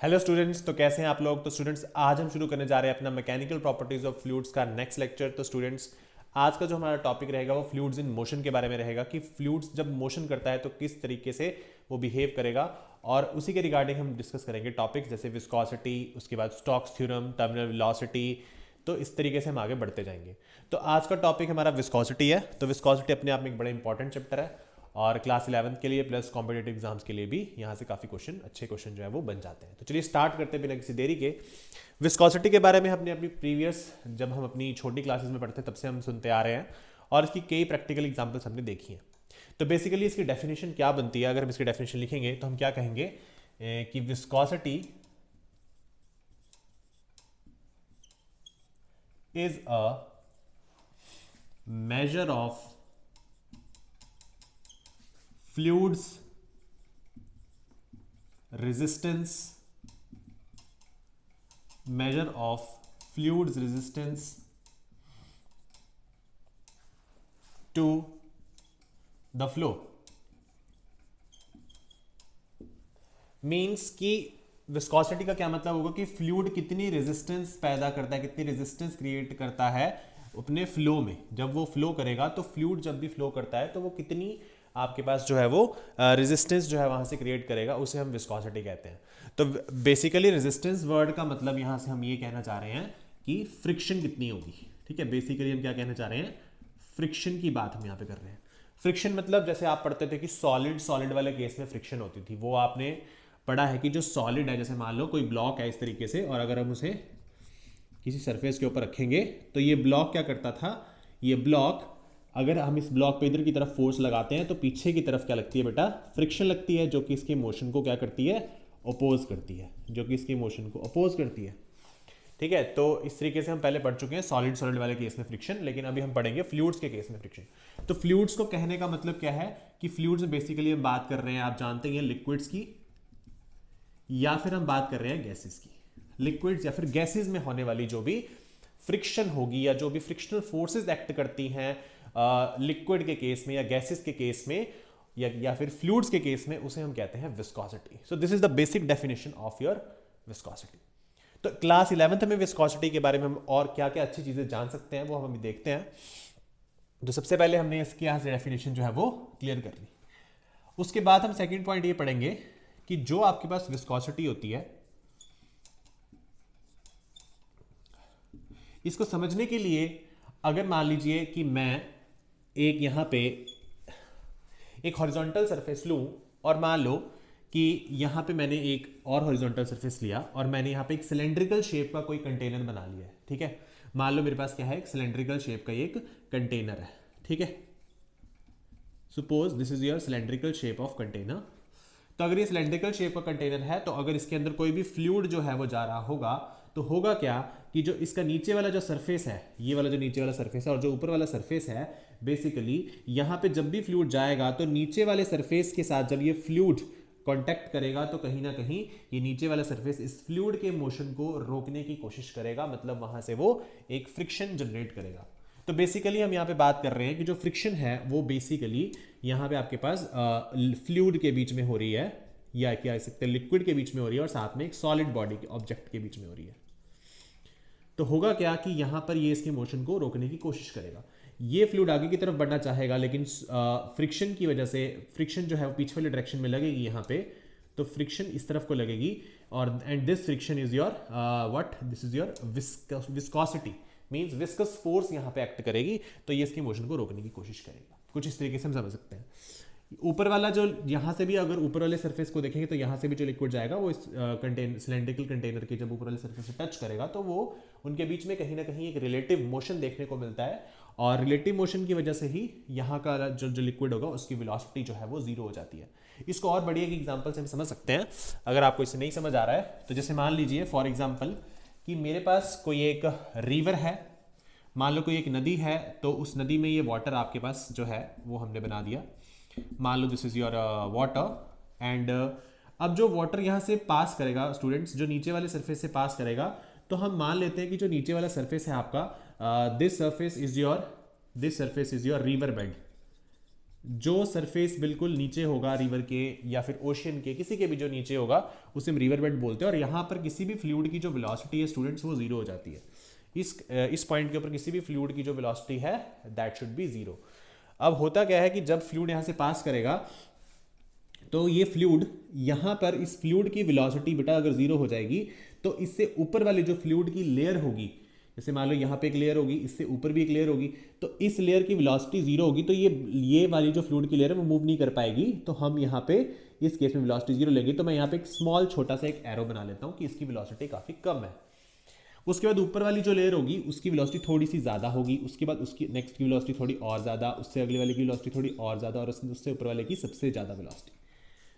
Hello students, तो कैसे हैं आप लोग। तो स्टूडेंट्स, आज हम शुरू करने जा रहे हैं अपना मैकेनिकल प्रॉपर्टीज ऑफ फ्लूइड्स का नेक्स्ट लेक्चर। तो स्टूडेंट्स, आज का जो हमारा टॉपिक रहेगा वो फ्लूइड्स इन मोशन के बारे में रहेगा कि फ्लूइड्स जब मोशन करता है तो किस तरीके से वो बिहेव करेगा, और उसी के रिगार्डिंग हम डिस्कस करेंगे टॉपिक्स जैसे विस्कोसिटी, उसके बाद स्टोक्स थ्योरम, टर्मिनल वेलोसिटी। तो इस तरीके से हम आगे बढ़ते जाएंगे। तो आज का टॉपिक हमारा विस्कोसिटी है। तो विस्कोसिटी अपने आप में एक बड़ा इंपॉर्टेंट चैप्टर है और क्लास 11th के लिए प्लस कॉम्पिटेटिव एग्जाम्स के लिए भी यहाँ से काफ़ी क्वेश्चन, अच्छे क्वेश्चन जो है वो बन जाते हैं। तो चलिए स्टार्ट करते हैं बिना किसी देरी के। विस्कोसिटी के बारे में हमने अपनी प्रीवियस, जब हम अपनी छोटी क्लासेस में पढ़ते तब से हम सुनते आ रहे हैं और इसकी कई प्रैक्टिकल एग्जाम्पल्स हमने देखी हैं। तो बेसिकली इसकी डेफिनेशन क्या बनती है, अगर हम इसकी डेफिनेशन लिखेंगे तो हम क्या कहेंगे कि viscosity is a measure of fluids resistance measure of fluids resistance to the flow means कि विस्कोसिटी का क्या मतलब होगा कि फ्लूइड कितनी रेजिस्टेंस पैदा करता है, कितनी रेजिस्टेंस क्रिएट करता है अपने फ्लो में। जब वो फ्लो करेगा तो फ्लूइड जब भी फ्लो करता है तो वो कितनी आपके पास जो है वो रेजिस्टेंस जो है वहां से क्रिएट करेगा, उसे हम विस्कोसिटी कहते हैं। तो बेसिकली रेजिस्टेंस वर्ड का मतलब यहां से हम ये कहना चाह रहे हैं कि फ्रिक्शन कितनी होगी। ठीक है, बेसिकली हम क्या कहना चाह रहे हैं, फ्रिक्शन की बात हम यहाँ पे कर रहे हैं। फ्रिक्शन मतलब जैसे आप पढ़ते थे कि सॉलिड सॉलिड वाले केस में फ्रिक्शन होती थी, वो आपने पढ़ा है कि जो सॉलिड है, जैसे मान लो कोई ब्लॉक है इस तरीके से, और अगर हम उसे किसी सरफेस के ऊपर रखेंगे तो ये ब्लॉक क्या करता था, ये ब्लॉक अगर हम इस ब्लॉक पे इधर की तरफ फोर्स लगाते हैं तो पीछे की तरफ क्या लगती है बेटा, फ्रिक्शन लगती है, जो कि इसके मोशन को क्या करती है, अपोज करती है, जो कि इसकी मोशन को अपोज करती है। ठीक है, तो इस तरीके से हम पहले पढ़ चुके हैं सॉलिड सॉलिड वाले केस में फ्रिक्शन, लेकिन अभी हम पढ़ेंगे फ्लूइड्स के केस में फ्रिक्शन। तो फ्लूइड्स को कहने का मतलब क्या है कि फ्लूइड्स में बेसिकली हम बात कर रहे हैं, आप जानते हैं, लिक्विड्स की, या फिर हम बात कर रहे हैं गैसेस की। लिक्विड्स या फिर गैसेस में होने वाली जो भी फ्रिक्शन होगी या जो भी फ्रिक्शनल फोर्सेस एक्ट करती हैं लिक्विड के केस में या गैसेस के केस में या फिर फ्लूइड्स के केस में, उसे हम कहते हैं viscosity. So this is the basic definition of your viscosity. तो क्लास 11th में विस्कोसिटी के बारे में हम और क्या क्या अच्छी चीजें जान सकते हैं वो हम अभी देखते हैं। तो सबसे पहले हमने इसकी यहां से डेफिनेशन जो है वो क्लियर कर ली। उसके बाद हम सेकेंड पॉइंट ये पढ़ेंगे कि जो आपके पास विस्कोसिटी होती है, इसको समझने के लिए अगर मान लीजिए कि मैं एक यहां पे एक हॉरिजॉन्टल सरफेस लूं, और मान लो कि यहां पे मैंने एक और हॉरिजॉन्टल सरफेस लिया और मैंने यहां पे एक सिलेंड्रिकल शेप का कोई कंटेनर बना लिया है। ठीक है, मान लो मेरे पास क्या है, एक सिलेंड्रिकल शेप का एक कंटेनर है। ठीक है, suppose this is your cylindrical shape of container. तो अगर ये सिलेंड्रिकल शेप का कंटेनर है तो अगर इसके अंदर कोई भी फ्लूइड जो है वो जा रहा होगा तो होगा क्या कि जो इसका नीचे वाला जो सरफेस है, ये वाला जो नीचे वाला सरफेस है और जो ऊपर वाला सरफेस है, बेसिकली यहां पे जब भी फ्लूइड जाएगा तो नीचे वाले सरफेस के साथ जब ये फ्लूइड कांटेक्ट करेगा तो कहीं ना कहीं ये नीचे वाला सरफेस इस फ्लूइड के मोशन को रोकने की कोशिश करेगा, मतलब वहां से वो एक फ्रिक्शन जनरेट करेगा। तो बेसिकली हम यहाँ पे बात कर रहे हैं कि जो फ्रिक्शन है वो बेसिकली यहाँ पे आपके पास फ्लूइड के बीच में हो रही है, या क्या कह सकते हैं लिक्विड के बीच में हो रही है, और साथ में एक सॉलिड बॉडी के ऑब्जेक्ट के बीच में हो रही है। तो होगा क्या कि यहाँ पर ये इसके मोशन को रोकने की कोशिश करेगा। ये फ्लूइड आगे की तरफ बढ़ना चाहेगा, लेकिन फ्रिक्शन की वजह से फ्रिक्शन जो है वो पीछे वाले डायरेक्शन में लगेगी यहाँ पे, तो फ्रिक्शन इस तरफ को लगेगी, और and this friction is your what, this is your viscosity, means viscous force यहाँ पे एक्ट करेगी, तो ये इसकी मोशन को रोकने की कोशिश करेगा। कुछ इस तरीके से हम समझ सकते हैं। ऊपर वाला जो यहाँ से भी अगर ऊपर वाले सरफेस को देखेंगे तो यहाँ से भी जो लिक्विड जाएगा वो इस सिलेंड्रिकल कंटेनर के जब ऊपर वाले सरफेस से टच करेगा तो वो उनके बीच में कहीं ना कहीं एक रिलेटिव मोशन देखने को मिलता है, और रिलेटिव मोशन की वजह से ही यहाँ का जो लिक्विड होगा उसकी वेलोसिटी जो है वो जीरो हो जाती है। इसको और बढ़िया एक एग्जाम्पल से हम समझ सकते हैं, अगर आपको इससे नहीं समझ आ रहा है तो जैसे मान लीजिए फॉर एग्जाम्पल कि मेरे पास कोई एक रिवर है, मान लो कोई एक नदी है, तो उस नदी में ये वाटर आपके पास जो है वो हमने बना दिया, मान लो this is your water, and अब जो वाटर यहाँ से पास करेगा स्टूडेंट्स, जो नीचे वाले सरफेस से पास करेगा, तो हम मान लेते हैं कि जो नीचे वाला सरफेस है आपका, this surface is your river bed. जो सरफेस बिल्कुल नीचे होगा रिवर के या फिर ओशियन के, किसी के भी जो नीचे होगा उसे हम रिवर बेड बोलते हैं। और यहाँ पर किसी भी फ्लूइड की जो वेलोसिटी है स्टूडेंट्स वो जीरो हो जाती है। इस पॉइंट के ऊपर किसी भी फ्लूइड की जो वेलोसिटी है दैट शुड बी जीरो। अब होता क्या है कि जब फ्लूइड यहाँ से पास करेगा तो ये फ्लूइड यहाँ पर, इस फ्लूइड की वेलोसिटी बेटा अगर जीरो हो जाएगी तो इससे ऊपर वाली जो फ्लूइड की लेयर होगी, जैसे मान लो यहाँ पे एक लेयर होगी, इससे ऊपर भी एक लेयर होगी, तो इस लेयर की वेलोसिटी जीरो होगी तो ये वाली जो फ्लूइड की लेयर है वो मूव नहीं कर पाएगी। तो हम यहाँ पे इस केस में वेलोसिटी जीरो लेंगे। तो मैं यहाँ पे एक स्मॉल छोटा सा एक एरो बना लेता हूँ कि इसकी वेलोसिटी काफ़ी कम है। उसके बाद ऊपर वाली जो लेयर होगी उसकी वेलोसिटी थोड़ी सी ज़्यादा होगी, उसके बाद उसकी नेक्स्ट की वेलोसिटी थोड़ी और ज़्यादा, उससे अगले वाले की वेलोसिटी थोड़ी और ज़्यादा, और उससे ऊपर वाले की सबसे ज़्यादा वेलोसिटी।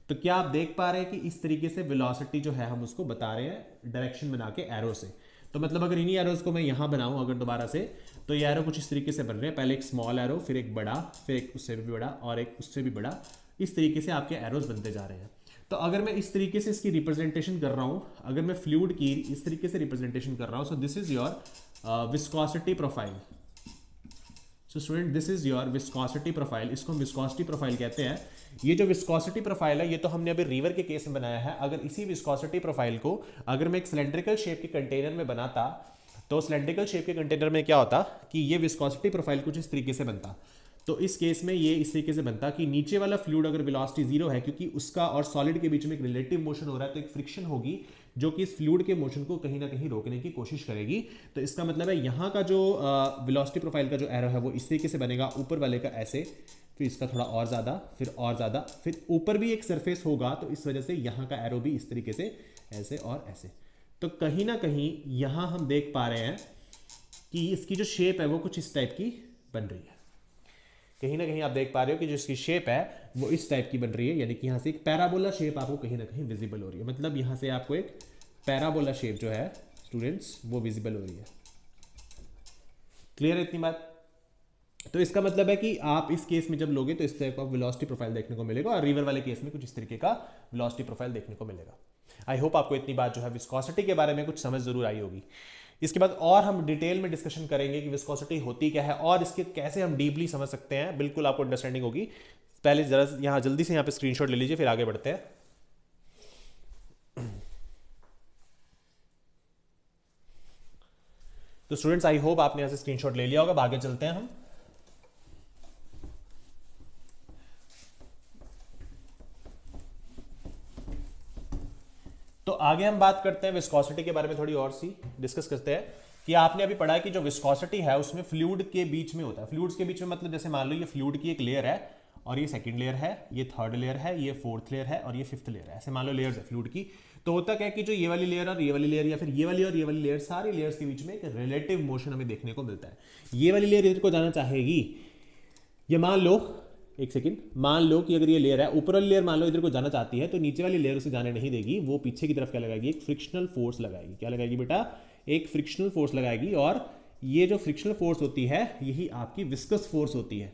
तो क्या आप देख पा रहे हैं कि इस तरीके से वेलोसिटी जो है हम उसको बता रहे हैं डायरेक्शन बना के एरो से। तो मतलब अगर इन्हीं एरोज को मैं यहाँ बनाऊँ अगर दोबारा से, तो ये एरो कुछ इस तरीके से बन रहे हैं। पहले एक स्मॉल एरो, फिर एक बड़ा, फिर एक उससे भी बड़ा और एक उससे भी बड़ा। इस तरीके से आपके एरोज बनते जा रहे हैं। तो अगर मैं इस तरीके से इसकी रिप्रेजेंटेशन कर रहा हूँ, अगर मैं फ्लूइड की इस तरीके से रिप्रेजेंटेशन कर रहा हूँ, so this is your viscosity profile. So student this is your viscosity profile, इसको हम विस्कोसिटी प्रोफाइल कहते हैं। ये जो विस्कोसिटी प्रोफाइल है ये तो हमने अभी रिवर के केस में बनाया है। अगर इसी विस्कोसिटी प्रोफाइल को अगर मैं एक सिलेंड्रिकल शेप के कंटेनर में बनाता, तो सिलेंड्रिकल शेप के कंटेनर में क्या होता कि ये विस्कोसिटी प्रोफाइल कुछ इस तरीके से बनता। तो इस केस में ये इस तरीके से बनता कि नीचे वाला फ्लूइड अगर वेलोसिटी जीरो है, क्योंकि उसका और सॉलिड के बीच में एक रिलेटिव मोशन हो रहा है, तो एक फ्रिक्शन होगी जो कि इस फ्लूइड के मोशन को कहीं ना कहीं रोकने की कोशिश करेगी। तो इसका मतलब है यहाँ का जो वेलोसिटी प्रोफाइल का जो एरो है वो इस तरीके से बनेगा, ऊपर वाले का ऐसे, फिर इसका थोड़ा और ज़्यादा, फिर और ज़्यादा, फिर ऊपर भी एक सरफेस होगा तो इस वजह से यहाँ का एरो भी इस तरीके से ऐसे और ऐसे। तो कहीं ना कहीं यहाँ हम देख पा रहे हैं कि इसकी जो शेप है वो कुछ इस टाइप की बन रही है। कहीं ना कहीं आप देख पा रहे हो कि जो इसकी शेप है वो इस टाइप की बन रही है, यानी कि यहाँ से एक पैराबोला शेप आपको कहीं ना कहीं विजिबल हो रही है। मतलब यहाँ से आपको एक पैराबोला शेप जो है स्टूडेंट्स वो विजिबल हो रही है। क्लियर है इतनी बात? तो इसका मतलब है कि आप इस केस में जब लोगे तो इस तरह का वेलोसिटी प्रोफाइल देखने को मिलेगा, और रिवर वाले केस में कुछ इस तरीके का वेलोसिटी प्रोफाइल देखने को मिलेगा। आई होप आपको इतनी बात जो है विस्कोसिटी के बारे में कुछ समझ जरूर आई होगी। इसके बाद और हम डिटेल में डिस्कशन करेंगे कि विस्कोसिटी होती क्या है और इसके कैसे हम डीपली समझ सकते हैं। बिल्कुल आपको अंडरस्टैंडिंग होगी। पहले जरा यहाँ जल्दी से यहाँ पे स्क्रीनशॉट ले लीजिए, फिर आगे बढ़ते हैं। तो स्टूडेंट्स आई होप आपने यहाँ से स्क्रीनशॉट ले लिया होगा। आगे चलते हैं हम। तो आगे हम बात करते हैं विस्कोसिटी के बारे में, थोड़ी और सी डिस्कस करते हैं कि आपने अभी पढ़ा है कि जो विस्कोसिटी है उसमें फ्लूइड के बीच में होता है। फ्लूइड्स के बीच में मतलब जैसे मान लो ये फ्लूइड की एक लेयर है और ये सेकंड लेयर है, ये थर्ड लेयर है, ये फोर्थ लेयर है और ये फिफ्थ लेयर है। ऐसे मान लो लेयर्स है फ्लूइड की। तो होता क्या है कि जो ये वाली लेयर और ये वाली लेयर या फिर ये वाली और ये वाली लेयर, सारी लेयर्स के बीच में एक रिलेटिव मोशन हमें देखने को मिलता है। ये वाली लेयर इधर को जाना चाहेगी, ये मान लो, एक सेकंड, मान लो कि अगर ये लेयर है, ऊपर वाली लेयर मान लो इधर को जाना चाहती है, तो नीचे वाली लेयर उसे जाने नहीं देगी। वो पीछे की तरफ क्या लगाएगी? एक फ्रिक्शनल फोर्स लगाएगी। क्या लगाएगी बेटा? एक फ्रिक्शनल फोर्स लगाएगी। और ये जो फ्रिक्शनल फोर्स होती है यही आपकी विस्कस फोर्स होती है।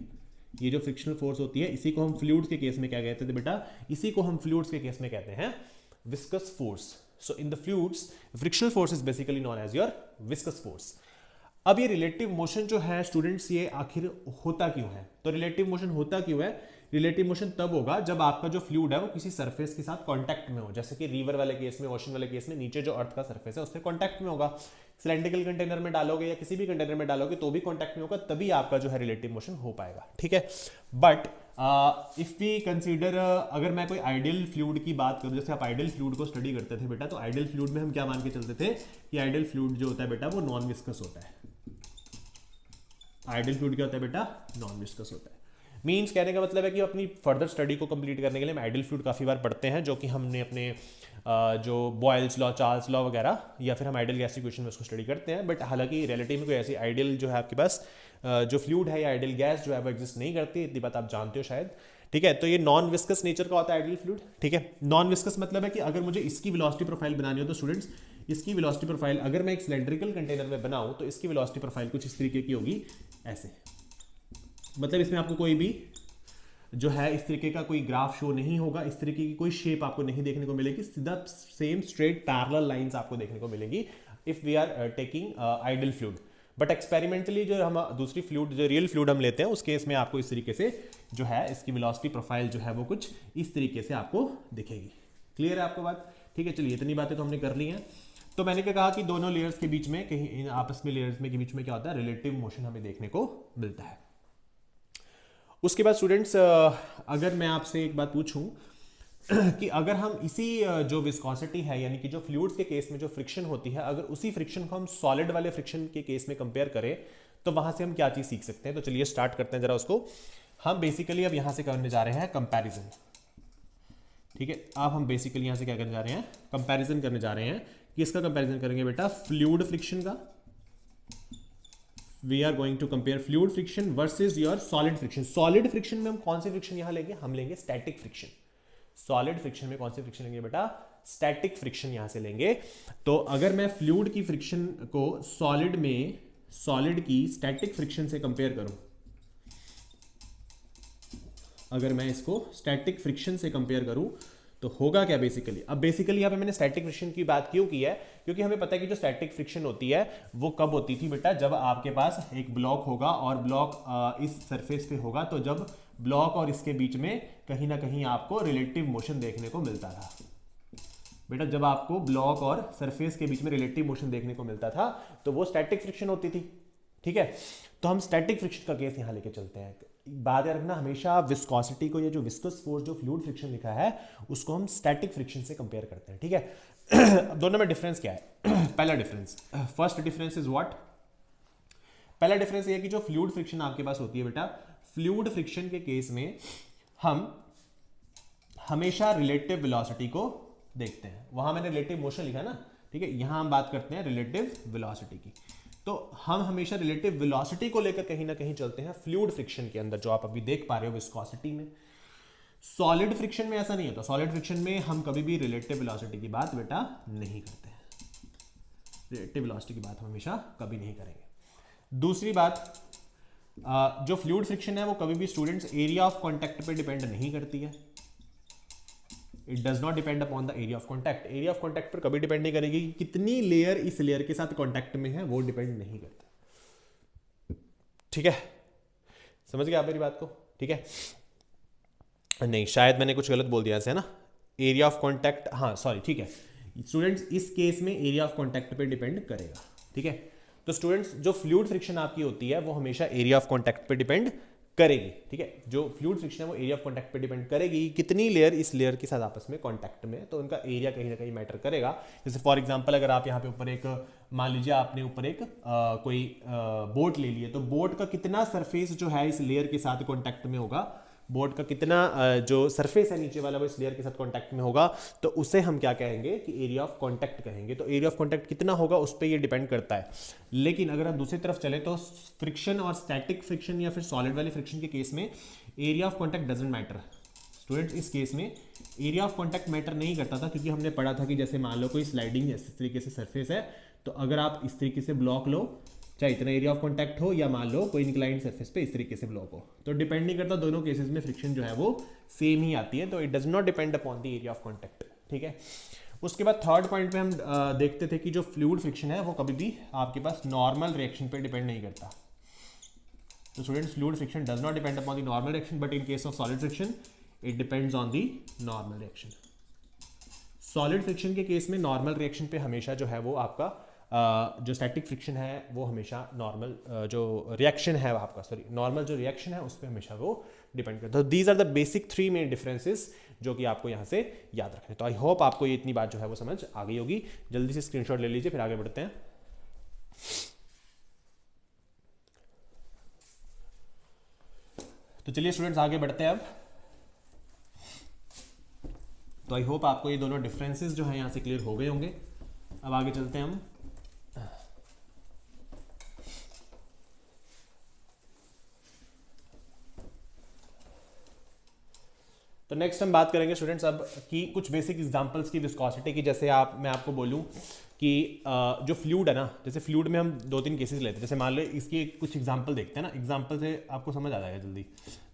ये जो फ्रिक्शनल फोर्स होती है इसी को हम फ्लूइड्स के केस में क्या कहते थे बेटा? इसी को हम फ्लूइड्स के केस में कहते हैं viscous force. So in the fluids frictional force is basically known as your viscous force. अब ये रिलेटिव मोशन जो है स्टूडेंट्स, ये आखिर होता क्यों है? तो रिलेटिव मोशन होता क्यों है? रिलेटिव मोशन तब होगा जब आपका जो फ्लूइड है वो किसी सरफेस के साथ कांटेक्ट में हो। जैसे कि रिवर वाले केस में, ओशन वाले केस में, नीचे जो अर्थ का सरफेस है उससे कांटेक्ट में होगा। सिलेंड्रिकल कंटेनर में डालोगे या किसी भी कंटेनर में डालोगे तो भी कांटेक्ट में होगा, तभी आपका जो है रिलेटिव मोशन हो पाएगा। ठीक है, बट इफ वी कंसीडर, अगर मैं कोई आइडियल फ्लूइड की बात करूं, जैसे आप आइडियल फ्लूइड को स्टडी करते थे बेटा, तो आइडियल फ्लूइड में हम क्या मान के चलते थे कि आइडियल फ्लूइड जो होता है बेटा वो नॉन विस्कस होता है। आइडियल फ्लूइड क्या होता है बेटा? नॉन विस्कस होता है। मीन्स कहने का मतलब है कि अपनी फर्दर स्टडी को कंप्लीट करने के लिए हम आइडियल फ्लूइड काफ़ी बार पढ़ते हैं, जो कि हमने अपने जो बॉयल्स लॉ, चार्ल्स लॉ वगैरह, या फिर हम आइडियल गैस इक्वेशन में उसको स्टडी करते हैं। बट हालांकि रियलिटी में कोई ऐसी आइडियल जो है आपके पास जो फ्लूइड है या आइडियल गैस जो है वो एग्जिस्ट नहीं करती। इतनी बात आप जानते हो शायद। ठीक है, तो ये नॉन विस्कस नेचर का होता है आइडियल फ्लूइड। ठीक है, नॉन विस्कस मतलब है कि अगर मुझे इसकी वेलोसिटी प्रोफाइल बनानी हो तो स्टूडेंट्स, इसकी वेलोसिटी प्रोफाइल अगर मैं एक सिलेंड्रिकल कंटेनर में बनाऊं तो इसकी वेलोसिटी प्रोफाइल कुछ इस तरीके की होगी, ऐसे। मतलब इसमें आपको कोई भी जो है इस तरीके का कोई ग्राफ शो नहीं होगा, इस तरीके की कोई शेप आपको नहीं देखने को मिलेगी, सीधा सेम स्ट्रेट पैरेलल लाइंस आपको देखने को मिलेगी if we are taking ideal fluid. But experimentally जो हम दूसरी फ्लूइड, जो रियल फ्लूइड हम लेते हैं, उस केस में आपको इस तरीके से जो है इसकी वेलोसिटी प्रोफाइल जो है वो कुछ इस तरीके से आपको दिखेगी। क्लियर है आपको बात? ठीक है, चलिए इतनी बातें तो हमने कर ली हैं। तो मैंने क्या कहा कि दोनों लेयर्स के बीच में, कहीं आपस में लेयर्स में के बीच में क्या होता है, रिलेटिव मोशन हमें देखने को मिलता है। उसके बाद स्टूडेंट्स, अगर मैं आपसे एक बात पूछूं कि अगर हम इसी जो विस्कोसिटी है, यानी कि जो फ्लूइड्स के केस में जो फ्रिक्शन होती है, अगर उसी फ्रिक्शन को हम सॉलिड वाले फ्रिक्शन के केस में कंपेयर करें तो वहां से हम क्या चीज सीख सकते हैं। तो चलिए स्टार्ट करते हैं जरा उसको। हम बेसिकली अब यहां से करने जा रहे हैं कंपैरिजन। ठीक है, अब हम बेसिकली यहां से क्या करने जा रहे हैं, कंपैरिजन करने जा रहे हैं। किसका कंपैरिजन करेंगे बेटा? फ्लूइड फ्रिक्शन का। We are going to compare fluid friction versus your solid friction. Solid friction में हम कौन से फ्रिक्शन यहां लेंगे? हम लेंगे स्टैटिक फ्रिक्शन। सॉलिड फ्रिक्शन में कौन से फ्रिक्शन लेंगे बेटा? स्टैटिक फ्रिक्शन यहां से लेंगे। तो अगर मैं फ्लूइड की फ्रिक्शन को सॉलिड में, सॉलिड की स्टैटिक फ्रिक्शन से कंपेयर करूं, अगर मैं इसको स्टैटिक फ्रिक्शन से कंपेयर करूं तो होगा क्या बेसिकली? अब बेसिकली यहां पे मैंने स्टैटिक फ्रिक्शन की बात क्यों की है? क्योंकि हमें पता है कि जो स्टैटिक फ्रिक्शन होती है वो कब होती थी बेटा? जब आपके पास एक ब्लॉक होगा और ब्लॉक इस सरफेस पे होगा, तो जब ब्लॉक और इसके बीच में कहीं ना कहीं आपको रिलेटिव मोशन देखने को मिलता था। बेटा जब आपको ब्लॉक और सरफेस के बीच में रिलेटिव मोशन देखने को मिलता था तो वो स्टैटिक फ्रिक्शन होती थी। ठीक है, तो हम स्टैटिक फ्रिक्शन का केस यहां लेके चलते हैं। बात याद रखना हमेशा, विस्कोसिटी को, ये जो विस्कस फोर्स जो फ्लूइड फ्रिक्शन लिखा है उसको हम स्टैटिक फ्रिक्शन से कंपेयर करते हैं। ठीक है, दोनों में डिफरेंस क्या है? पहला difference, first difference is what? पहला डिफरेंस ये है कि जो फ्लूइड फ्रिक्शन आपके पास होती है बेटा, फ्लूइड फ्रिक्शन के केस में हम हमेशा रिलेटिव वेलोसिटी को देखते हैं। वहां मैंने रिलेटिव मोशन लिखा ना, ठीक है, यहां हम बात करते हैं रिलेटिव वेलोसिटी की। तो हम हमेशा रिलेटिव वेलोसिटी को लेकर कहीं ना कहीं चलते हैं फ्लूइड फ्रिक्शन के अंदर, जो आप अभी देख पा रहे हो विस्कोसिटी में। सॉलिड फ्रिक्शन में ऐसा नहीं होता। सॉलिड फ्रिक्शन में हम कभी भी रिलेटिव वेलोसिटी की बात बेटा नहीं करते हैं। रिलेटिव वेलोसिटी की बात हम हमेशा कभी नहीं करेंगे। दूसरी बात, जो फ्लूइड फ्रिक्शन है वो कभी भी स्टूडेंट्स एरिया ऑफ कॉन्टैक्ट पे डिपेंड नहीं करती है। It does not depend upon the area of contact. Area of contact पर कभी डिपेंड नहीं करेगी। कितनी लेयर इस लेयर के साथ कॉन्टैक्ट में है वो डिपेंड नहीं करता। ठीक है, समझ गए आप मेरी बात को? ठीक है, नहीं शायद मैंने कुछ गलत बोल दिया ऐसे, है ना? एरिया ऑफ कॉन्टैक्ट, हाँ सॉरी, ठीक है स्टूडेंट्स, इस केस में एरिया ऑफ कॉन्टैक्ट पे डिपेंड करेगा। ठीक है, तो स्टूडेंट्स जो फ्लूइड फ्रिक्शन आपकी होती है वो हमेशा एरिया ऑफ कॉन्टैक्ट पे डिपेंड करेगी। ठीक है, जो फ्लूइड फ्रिक्शन है वो एरिया ऑफ कॉन्टैक्ट पे डिपेंड करेगी। कितनी लेयर इस लेयर के साथ आपस में कॉन्टैक्ट में, तो उनका एरिया कहीं ना कहीं मैटर करेगा। जैसे फॉर एग्जांपल अगर आप यहाँ पे ऊपर एक, मान लीजिए आपने ऊपर एक कोई बोट ले लिए, तो बोट का कितना सरफेस जो है इस लेयर के साथ कॉन्टैक्ट में होगा, बोट का कितना जो सरफेस है नीचे वाला वो इस लेयर के साथ कांटेक्ट में होगा, तो उसे हम क्या कहेंगे कि एरिया ऑफ कांटेक्ट कहेंगे। तो एरिया ऑफ कांटेक्ट कितना होगा उस पर ये डिपेंड करता है। लेकिन अगर हम दूसरी तरफ चले तो फ्रिक्शन और स्टैटिक फ्रिक्शन या फिर सॉलिड वाले फ्रिक्शन के केस में area of contact doesn't matter. Students इस केस में एरिया ऑफ कांटेक्ट मैटर नहीं करता था, क्योंकि हमने पढ़ा था कि जैसे मान लो कोई स्लाइडिंग इस तरीके से सरफेस है, तो अगर आप इस तरीके से ब्लॉक लो, चाहे इतना एरिया ऑफ कांटेक्ट हो या मान लो कोई इंक्लाइंड सरफेस पे इस तरीके से ब्लॉक हो, तो डिपेंड नहीं करता। दोनों केसेस में फ्रिक्शन जो है वो सेम ही आती है। तो it does not depend upon the area of contact. ठीक है, उसके बाद थर्ड पॉइंट पे हम देखते थे कि जो फ्लूइड फ्रिक्शन है वो कभी भी आपके पास नॉर्मल रिएक्शन पे डिपेंड नहीं करता। तो students fluid friction does not depend upon the normal reaction, but in case of solid friction it depends on the normal reaction. Solid friction के केस में नॉर्मल रिएक्शन पे हमेशा जो है वो आपका जो स्टैटिक फ्रिक्शन है वो हमेशा नॉर्मल जो रिएक्शन है आपका, सॉरी नॉर्मल जो रिएक्शन है उस पर हमेशा वो डिपेंड करता है। तो these are the basic 3 main differences जो कि आपको यहाँ से याद रखने। तो आई होप आपको ये इतनी बात जो है वो समझ आ गई होगी। जल्दी से स्क्रीनशॉट ले लीजिए, फिर आगे बढ़ते हैं। तो चलिए स्टूडेंट्स आगे बढ़ते हैं अब। तो आई होप आपको ये दोनों डिफरेंसेस जो है यहाँ से क्लियर हो गए होंगे। अब आगे चलते हैं हम। तो नेक्स्ट हम बात करेंगे स्टूडेंट्स अब कि कुछ बेसिक एग्जांपल्स की विस्कोसिटी की। जैसे मैं आपको बोलूं कि जो फ्लूइड है ना, जैसे फ्लूइड में हम 2-3 केसेस लेते हैं। जैसे मान लो इसकी कुछ एग्जांपल देखते हैं ना, एग्जांपल से आपको समझ आ जाएगा जल्दी।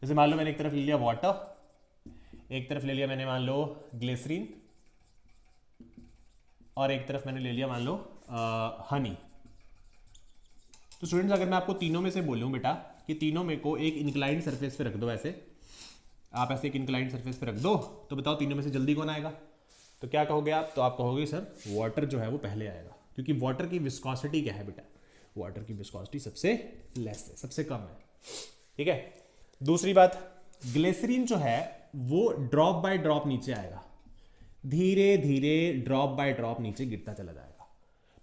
जैसे मान लो मैंने एक तरफ ले लिया वाटर, एक तरफ ले लिया मैंने मान लो ग्लिसरीन, और एक तरफ मैंने ले लिया मान लो हनी। तो स्टूडेंट्स अगर मैं आपको तीनों में से बोलूँ बेटा कि तीनों में को एक इंक्लाइंड सरफेस पे रख दो, ऐसे आप ऐसे एक इंक्लाइंड सरफेस पे रख दो, तो बताओ तीनों में से जल्दी कौन आएगा? तो क्या कहोगे आप? तो आप कहोगे सर वाटर जो है वो पहले आएगा, क्योंकि वाटर की विस्कोसिटी क्या है बेटा? वाटर की विस्कोसिटी सबसे लेस है, सबसे कम है। ठीक है। दूसरी बात, ग्लिसरीन जो है वो ड्रॉप बाय ड्रॉप नीचे आएगा, धीरे धीरे ड्रॉप बाय ड्रॉप नीचे गिरता चला जाएगा।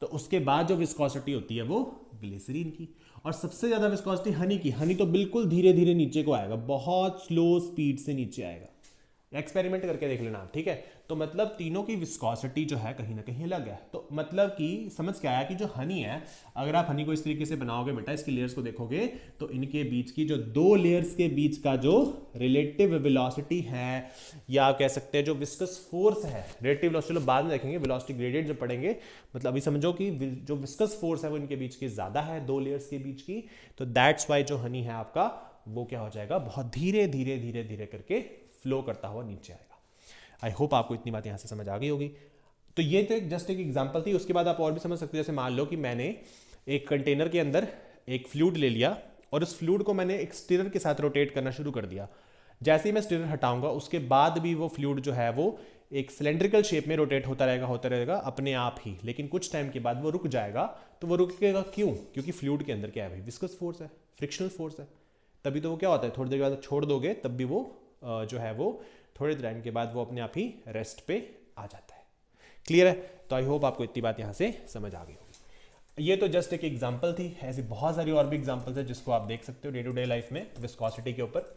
तो उसके बाद जो विस्कोसिटी होती है वो ग्लिसरीन की। और सबसे ज्यादा विस्कोसिटी हनी की। हनी तो बिल्कुल धीरे धीरे नीचे को आएगा, बहुत स्लो स्पीड से नीचे आएगा। एक्सपेरिमेंट करके देख लेना आप, ठीक है। तो मतलब तीनों की विस्कोसिटी जो है कहीं ना कहीं अलग है। तो मतलब कि समझ के आया कि जो हनी है, अगर आप हनी को इस तरीके से बनाओगे बेटा, इसकी लेयर्स को देखोगे तो इनके बीच की जो दो लेयर्स के बीच का जो रिलेटिव वेलोसिटी है, या आप कह सकते हैं जो विस्कस फोर्स है, रिलेटिव वेलोसिटी चलो बाद में देखेंगे, वेलोसिटी ग्रेडियंट जब पढ़ेंगे, मतलब अभी समझो कि जो विस्कस फोर्स है वो इनके बीच की ज्यादा है, दो लेयर्स के बीच की। तो दैट्स वाई जो हनी है आपका वो क्या हो जाएगा, बहुत धीरे धीरे धीरे धीरे करके फ्लो करता हुआ नीचे आएगा। आई होप आपको इतनी बात यहाँ से समझ आ गई होगी। तो ये तो जस्ट एक एग्जांपल थी। उसके बाद आप और भी समझ सकते हो, जैसे मान लो कि मैंने एक कंटेनर के अंदर एक फ्लूइड ले लिया और उस फ्लूइड को मैंने एक स्टिरर के साथ रोटेट करना शुरू कर दिया। जैसे ही मैं स्टिरर हटाऊंगा उसके बाद भी वो फ्लूइड जो है वो एक सिलेंड्रिकल शेप में रोटेट होता रहेगा अपने आप ही, लेकिन कुछ टाइम के बाद वो रुक जाएगा। तो वो रुकेगा क्यों? क्योंकि फ्लूइड के अंदर क्या है भाई, विस्कस फोर्स है, फ्रिक्शनल फोर्स है। तभी तो वो क्या होता है, थोड़ी देर बाद छोड़ दोगे तब भी वो जो है वो थोड़े टाइम के बाद वो अपने आप ही रेस्ट पे आ जाता है। क्लियर है? तो आई होप आपको इतनी बात यहाँ से समझ आ गई होगी। ये तो जस्ट एक एग्जांपल थी, ऐसी बहुत सारी और भी एग्जांपल्स है जिसको आप देख सकते हो डे टू डे लाइफ में विस्कोसिटी के ऊपर।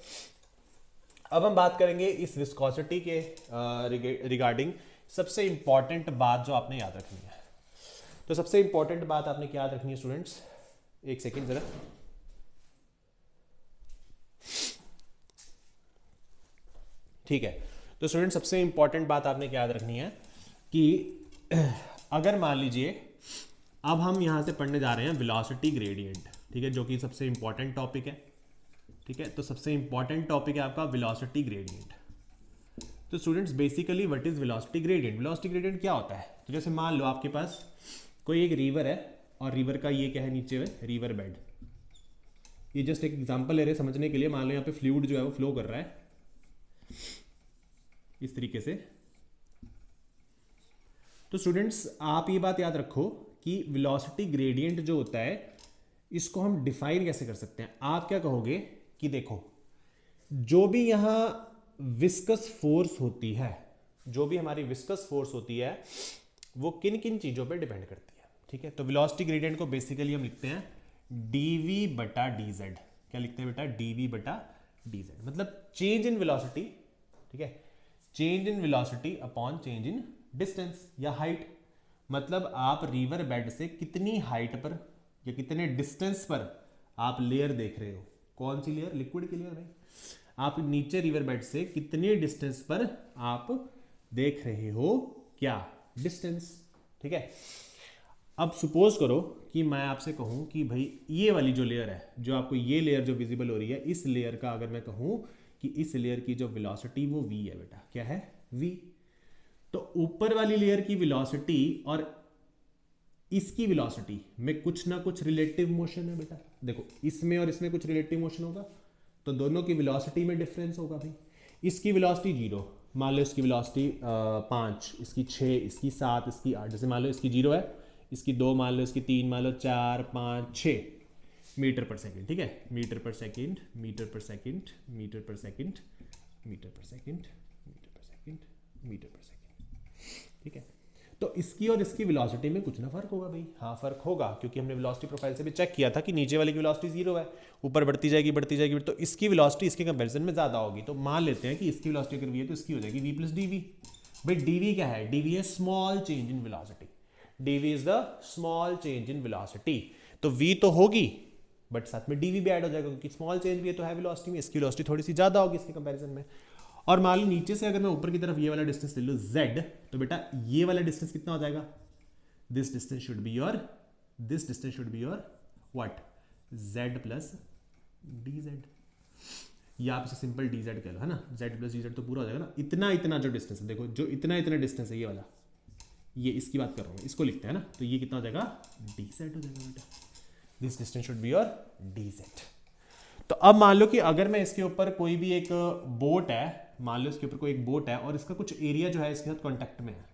अब हम बात करेंगे इस विस्कोसिटी के रिगार्डिंग सबसे इंपॉर्टेंट बात जो आपने याद रखनी है। तो सबसे इंपॉर्टेंट बात आपने क्या याद रखनी है स्टूडेंट्स? एक सेकेंड जरा। ठीक है, तो स्टूडेंट सबसे इंपॉर्टेंट बात आपने क्या याद रखनी है कि अगर मान लीजिए अब हम यहां से पढ़ने जा रहे हैं वेलोसिटी ग्रेडियंट, ठीक है, जो कि सबसे इंपॉर्टेंट टॉपिक है। ठीक है, तो सबसे इंपॉर्टेंट टॉपिक है आपका वेलोसिटी ग्रेडियंट। तो students basically what is velocity gradient? Velocity gradient क्या होता है? तो जैसे मान लो आपके पास कोई एक रिवर है और रिवर का ये क्या है नीचे में, रिवर बेड। ये जस्ट एक एग्जांपल ले रहे समझने के लिए। मान लो यहाँ पे फ्लूइड जो है वो फ्लो कर रहा है इस तरीके से। तो स्टूडेंट्स आप ये बात याद रखो कि वेलोसिटी ग्रेडियंट जो होता है इसको हम डिफाइन कैसे कर सकते हैं। आप क्या कहोगे कि देखो जो भी यहां विस्कस फोर्स होती है, जो भी हमारी विस्कस फोर्स होती है वो किन किन चीजों पर डिपेंड करती है। ठीक है, तो वेलोसिटी ग्रेडियंट को बेसिकली हम लिखते हैं dv बटा dz। क्या लिखते हैं बेटा? dv बटा dz, मतलब चेंज इन वेलोसिटी। ठीक है, change in velocity upon change in distance या हाइट। मतलब आप रिवर बेड से कितनी हाइट पर या कितने डिस्टेंस पर आप लेयर देख रहे हो। कौन सी लेयर? लिक्विड की लेयर भाई। आप नीचे रिवर बेड से कितने डिस्टेंस पर आप देख रहे हो, क्या डिस्टेंस। ठीक है, अब सपोज करो कि मैं आपसे कहूं कि भाई ये वाली जो लेयर है, जो आपको ये लेयर जो विजिबल हो रही है, इस लेयर का अगर मैं कहूं कि इस लेयर की जो वेलोसिटी वो v है बेटा। क्या है? v। तो ऊपर वाली लेयर की वेलोसिटी और इसकी वेलोसिटी में कुछ ना कुछ रिलेटिव मोशन है बेटा। देखो इसमें और इसमें कुछ रिलेटिव मोशन होगा, तो दोनों की वेलोसिटी में डिफरेंस होगा भाई। इसकी वेलोसिटी 0, मान लो इसकी वेलोसिटी 5, इसकी 6, इसकी 7, इसकी 8। जैसे मान लो इसकी 0 है, इसकी 2 मान लो, इसकी 3 मान लो, 4, 5, 6 मीटर पर सेकेंड। ठीक है, मीटर पर सेकेंड, मीटर पर सेकेंड, मीटर पर सेकेंड, मीटर पर सेकेंड, मीटर पर सेकेंड, मीटर पर सेकेंड। ठीक है, तो इसकी और इसकी वेलोसिटी में कुछ ना फर्क होगा भाई। हाँ फर्क होगा, क्योंकि हमने वेलोसिटी प्रोफाइल से भी चेक किया था कि नीचे वाले की वेलोसिटी 0 है, ऊपर बढ़ती जाएगी बढ़ती जाएगी, तो इसकी वेलोसिटी इसके कंपैरिजन में ज्यादा होगी। तो मान लेते हैं कि इसकी वेलोसिटी अगर v है तो इसकी हो जाएगी v प्लस डी वी। भाई dv क्या है? dv है small change in velocity. dv is the small change in velocity. तो v तो होगी बट साथ में dv भी ऐड हो जाएगा, क्योंकि स्मॉल चेंज भी है तो है वेलोसिटी में, इसकी वेलोसिटी थोड़ी सी ज्यादा होगी इसके कंपैरिजन में। और मान लो नीचे से अगर मैं ऊपर की तरफ ये वाला डिस्टेंस ले लूं z, तो बेटा ये वाला डिस्टेंस कितना हो जाएगा? This distance should be your what? z plus dz, या आप इसे सिंपल dz कह लो, है ना। z प्लस dz तो पूरा हो जाएगा ना। इतना इतना जो डिस्टेंस है, देखो जो इतना इतना डिस्टेंस है ये वाला, ये इसकी बात कर रहा हूँ, इसको लिखते हैं ना, तो ये कितना हो जाएगा? dz हो जाएगा बेटा। This distance should be your dz। तो अब मान लो कि अगर मैं इसके ऊपर कोई भी एक बोट है, मान लो इसके ऊपर कोई एक बोट है और इसका कुछ एरिया जो है इसके साथ कांटेक्ट में है,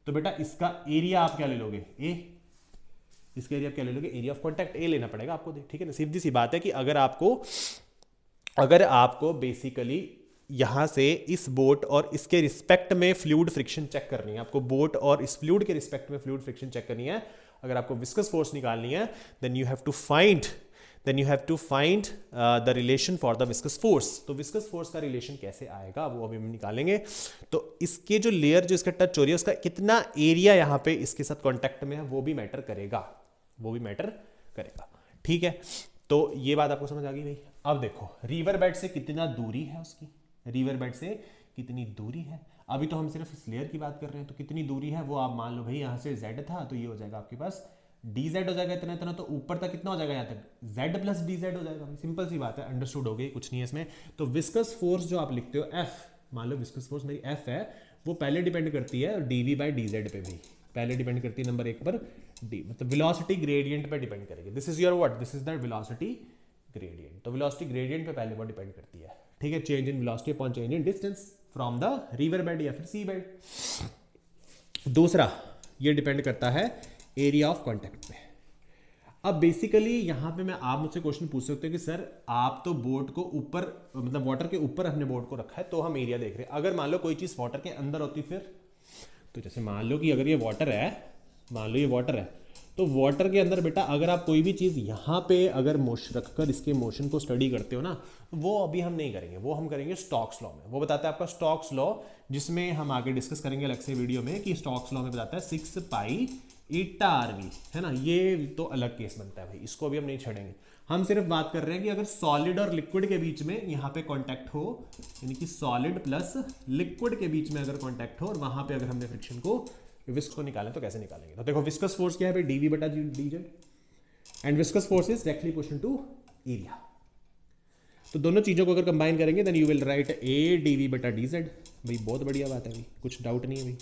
तो बेटा इसका एरिया आप क्या ले लोगे, ए। इसका एरिया आप क्या ले लोगे, एरिया ऑफ कांटेक्ट ए लेना पड़ेगा आपको, ठीक है ना। सीधी सी बात है कि अगर आपको बेसिकली यहां से इस बोट और इसके रिस्पेक्ट में फ्लूइड फ्रिक्शन चेक करनी है, आपको बोट और इस फ्लूइड के रिस्पेक्ट में फ्लूइड फ्रिक्शन चेक करनी है, अगर आपको विस्कस फोर्स निकालनी है, then you have to find the relation for the viscous force. तो विस्कस फोर्स का रिलेशन कैसे आएगा वो अभी हम निकालेंगे। तो इसके जो लेयर जो इसका टच हो रही है उसका कितना एरिया यहाँ पे इसके साथ कॉन्टैक्ट में है वो भी मैटर करेगा, ठीक है। तो ये बात आपको समझ आ गई भाई। अब देखो रिवर बेड से कितना दूरी है उसकी, रिवर बेड से कितनी दूरी है, अभी तो हम सिर्फ इस लेयर की बात कर रहे हैं, तो कितनी दूरी है वो आप मान लो भाई, यहाँ से z था तो ये हो जाएगा आपके पास dz हो जाएगा इतना इतना, तो ऊपर तक कितना हो जाएगा, यहाँ तक z प्लस dz हो जाएगा। सिंपल सी बात है, अंडरस्टूड हो गई, कुछ नहीं है इसमें। तो विस्कस फोर्स जो आप लिखते हो f, मान लो विस्कस फोर्स मेरी f है, वो पहले डिपेंड करती है dv बाई dz पे भी, पहले डिपेंड करती है नंबर एक पर d, मतलब वेलोसिटी ग्रेडियंट पे डिपेंड करेगी। This is your what, this is the velocity gradient. तो वेलोसिटी ग्रेडियंट पे पहले वो डिपेंड करती है, ठीक है, change in velocity upon change in distance from the river bed या फिर सी बेड। दूसरा ये डिपेंड करता है एरिया ऑफ कांटेक्ट पे। अब बेसिकली यहाँ पे मैं, आप मुझसे क्वेश्चन पूछ सकते हो कि सर आप तो बोट को ऊपर, मतलब वाटर के ऊपर अपने बोट को रखा है तो हम एरिया देख रहे हैं, अगर मान लो कोई चीज़ वाटर के अंदर होती फिर, तो जैसे मान लो कि अगर ये वाटर है, मान लो ये वाटर है, तो वाटर के अंदर बेटा अगर आप कोई भी चीज़ यहाँ पे अगर मोशन रखकर इसके मोशन को स्टडी करते हो ना, वो अभी हम नहीं करेंगे, वो हम करेंगे स्टोक्स लॉ में। वो बताता है आपका स्टोक्स लॉ, जिसमें हम आगे डिस्कस करेंगे अलग से वीडियो में, कि स्टोक्स लॉ में बताता है 6 पाई ईटा आरवी, है ना। ये तो अलग केस बनता है भाई, इसको अभी हम नहीं छेड़ेंगे। हम सिर्फ बात कर रहे हैं कि अगर सॉलिड और लिक्विड के बीच में यहाँ पे कांटेक्ट हो, यानी कि सॉलिड प्लस लिक्विड के बीच में अगर कांटेक्ट हो और वहां पे अगर हमने फ्रिक्शन को, विस्क को निकालें तो कैसे निकालेंगे। तो देखो विस्कस फोर्स क्या है भाई, dv बटा dz, and viscous force is directly proportional to area. तो दोनों चीजों को अगर कंबाइन करेंगे then you will write a dv बटा dz। भाई बहुत बढ़िया बात है भाई, कुछ डाउट नहीं है भाई।